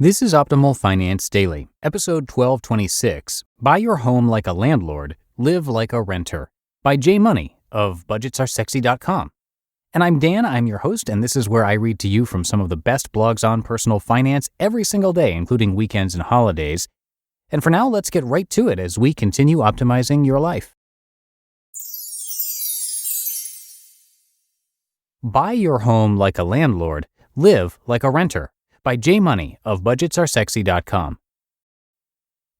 This is Optimal Finance Daily, episode 1226, Buy Your Home Like a Landlord, Live Like a Renter, by J Money of budgetsaresexy.com. And I'm Dan, I'm your host, and this is where I read to you from some of the best blogs on personal finance every single day, including weekends and holidays. And for now, let's get right to it as we continue optimizing your life. Buy Your Home Like a Landlord, Live Like a Renter, by J Money of budgetsaresexy.com.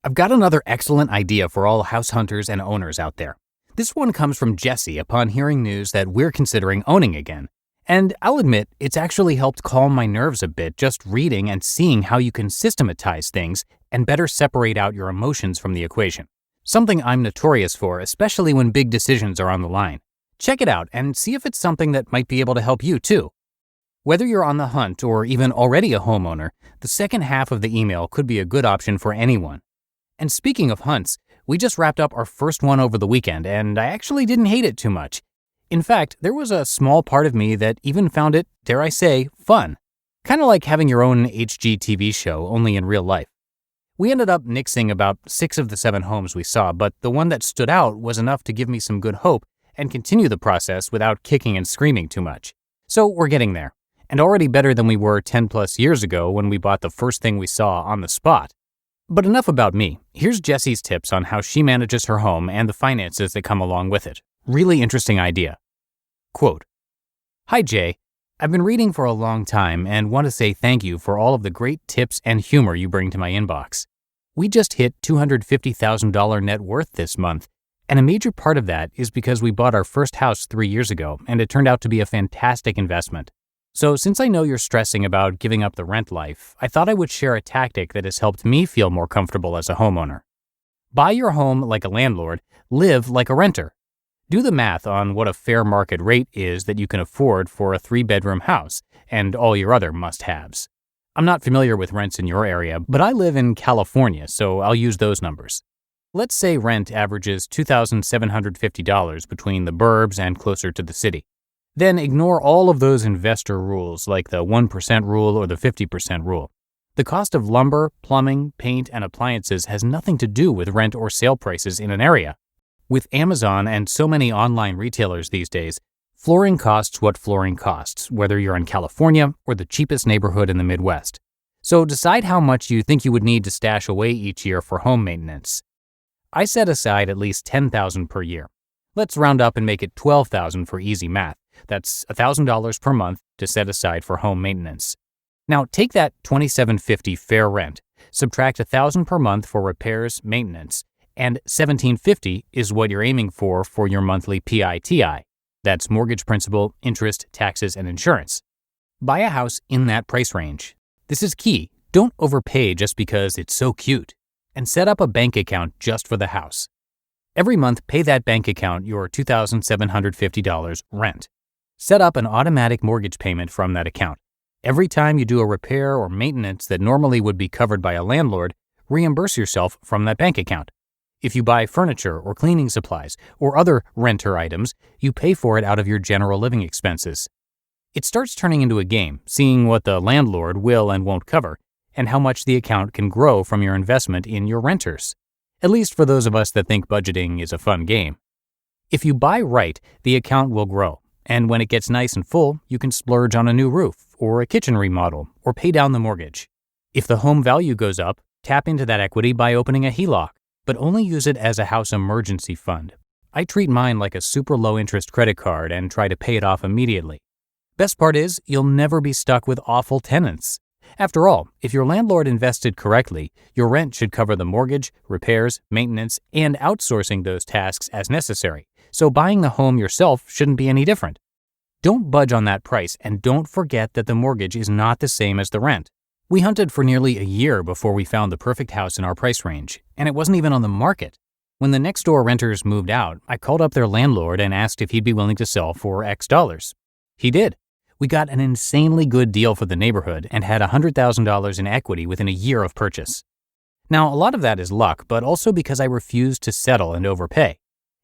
I've got another excellent idea for all house hunters and owners out there. This one comes from Jesse upon hearing news that we're considering owning again. And I'll admit, it's actually helped calm my nerves a bit just reading and seeing how you can systematize things and better separate out your emotions from the equation. Something I'm notorious for, especially when big decisions are on the line. Check it out and see if it's something that might be able to help you too. Whether you're on the hunt or even already a homeowner, the second half of the email could be a good option for anyone. And speaking of hunts, we just wrapped up our first one over the weekend, and I actually didn't hate it too much. In fact, there was a small part of me that even found it, dare I say, fun. Kind of like having your own HGTV show, only in real life. We ended up nixing about 6 of the 7 homes we saw, but the one that stood out was enough to give me some good hope and continue the process without kicking and screaming too much. So we're getting there. And already better than we were 10 plus years ago when we bought the first thing we saw on the spot. But enough about me. Here's Jessie's tips on how she manages her home and the finances that come along with it. Really interesting idea. Quote, "Hi Jay, I've been reading for a long time and want to say thank you for all of the great tips and humor you bring to my inbox. We just hit $250,000 net worth this month, and a major part of that is because we bought our first house 3 years ago and it turned out to be a fantastic investment. So since I know you're stressing about giving up the rent life, I thought I would share a tactic that has helped me feel more comfortable as a homeowner. Buy your home like a landlord, live like a renter. Do the math on what a fair market rate is that you can afford for a 3-bedroom house and all your other must-haves. I'm not familiar with rents in your area, but I live in California, so I'll use those numbers. Let's say rent averages $2,750 between the burbs and closer to the city. Then ignore all of those investor rules like the 1% rule or the 50% rule. The cost of lumber, plumbing, paint, and appliances has nothing to do with rent or sale prices in an area. With Amazon and so many online retailers these days, flooring costs what flooring costs, whether you're in California or the cheapest neighborhood in the Midwest. So decide how much you think you would need to stash away each year for home maintenance. I set aside at least $10,000 per year. Let's round up and make it $12,000 for easy math. That's $1,000 per month to set aside for home maintenance. Now take that $2,750 fair rent, subtract $1,000 per month for repairs, maintenance, and $1,750 is what you're aiming for your monthly PITI. That's mortgage principal, interest, taxes, and insurance. Buy a house in that price range. This is key. Don't overpay just because it's so cute. And set up a bank account just for the house. Every month, pay that bank account your $2,750 rent. Set up an automatic mortgage payment from that account. Every time you do a repair or maintenance that normally would be covered by a landlord, reimburse yourself from that bank account. If you buy furniture or cleaning supplies or other renter items, you pay for it out of your general living expenses. It starts turning into a game, seeing what the landlord will and won't cover, and how much the account can grow from your investment in your renters. At least for those of us that think budgeting is a fun game. If you buy right, the account will grow. And when it gets nice and full, you can splurge on a new roof, or a kitchen remodel, or pay down the mortgage. If the home value goes up, tap into that equity by opening a HELOC, but only use it as a house emergency fund. I treat mine like a super low-interest credit card and try to pay it off immediately. Best part is, you'll never be stuck with awful tenants. After all, if your landlord invested correctly, your rent should cover the mortgage, repairs, maintenance, and outsourcing those tasks as necessary. So buying the home yourself shouldn't be any different. Don't budge on that price, and don't forget that the mortgage is not the same as the rent. We hunted for nearly a year before we found the perfect house in our price range, and it wasn't even on the market. When the next door renters moved out, I called up their landlord and asked if he'd be willing to sell for X dollars. He did. We got an insanely good deal for the neighborhood and had $100,000 in equity within a year of purchase. Now, a lot of that is luck, but also because I refused to settle and overpay.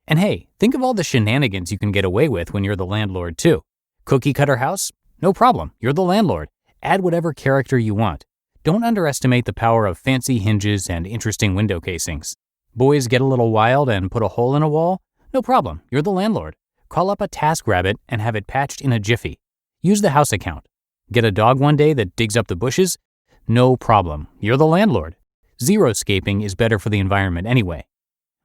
And hey, think of all the shenanigans you can get away with when you're the landlord too. Cookie cutter house? No problem, you're the landlord. Add whatever character you want. Don't underestimate the power of fancy hinges and interesting window casings. Boys get a little wild and put a hole in a wall? No problem, you're the landlord. Call up a TaskRabbit and have it patched in a jiffy. Use the house account. Get a dog one day that digs up the bushes? No problem, you're the landlord. Zero-scaping is better for the environment anyway.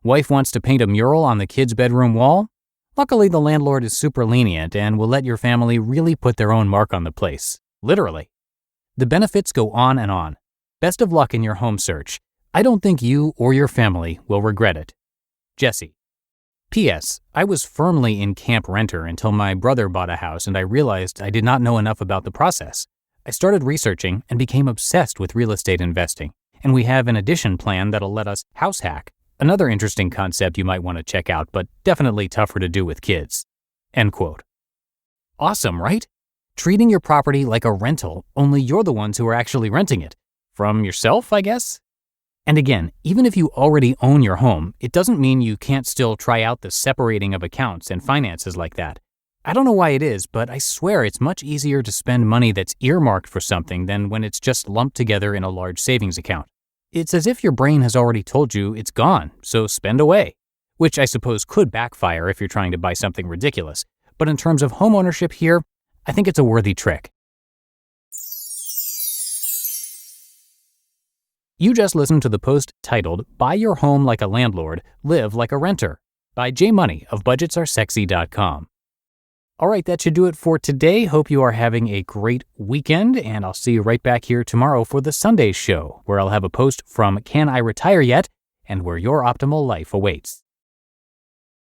Wife wants to paint a mural on the kids' bedroom wall? Luckily, the landlord is super lenient and will let your family really put their own mark on the place. Literally. The benefits go on and on. Best of luck in your home search. I don't think you or your family will regret it. Jesse. P.S. I was firmly in camp renter until my brother bought a house and I realized I did not know enough about the process. I started researching and became obsessed with real estate investing, and we have an addition plan that'll let us house hack. Another interesting concept you might want to check out, but definitely tougher to do with kids. End quote. Awesome, right? Treating your property like a rental, only you're the ones who are actually renting it. From yourself, I guess? And again, even if you already own your home, it doesn't mean you can't still try out the separating of accounts and finances like that. I don't know why it is, but I swear it's much easier to spend money that's earmarked for something than when it's just lumped together in a large savings account. It's as if your brain has already told you it's gone, so spend away. Which I suppose could backfire if you're trying to buy something ridiculous. But in terms of home ownership here, I think it's a worthy trick. You just listened to the post titled, Buy Your Home Like a Landlord, Live Like a Renter, by J Money of budgetsaresexy.com. All right, that should do it for today. Hope you are having a great weekend, and I'll see you right back here tomorrow for the Sunday show, where I'll have a post from Can I Retire Yet? And where your optimal life awaits.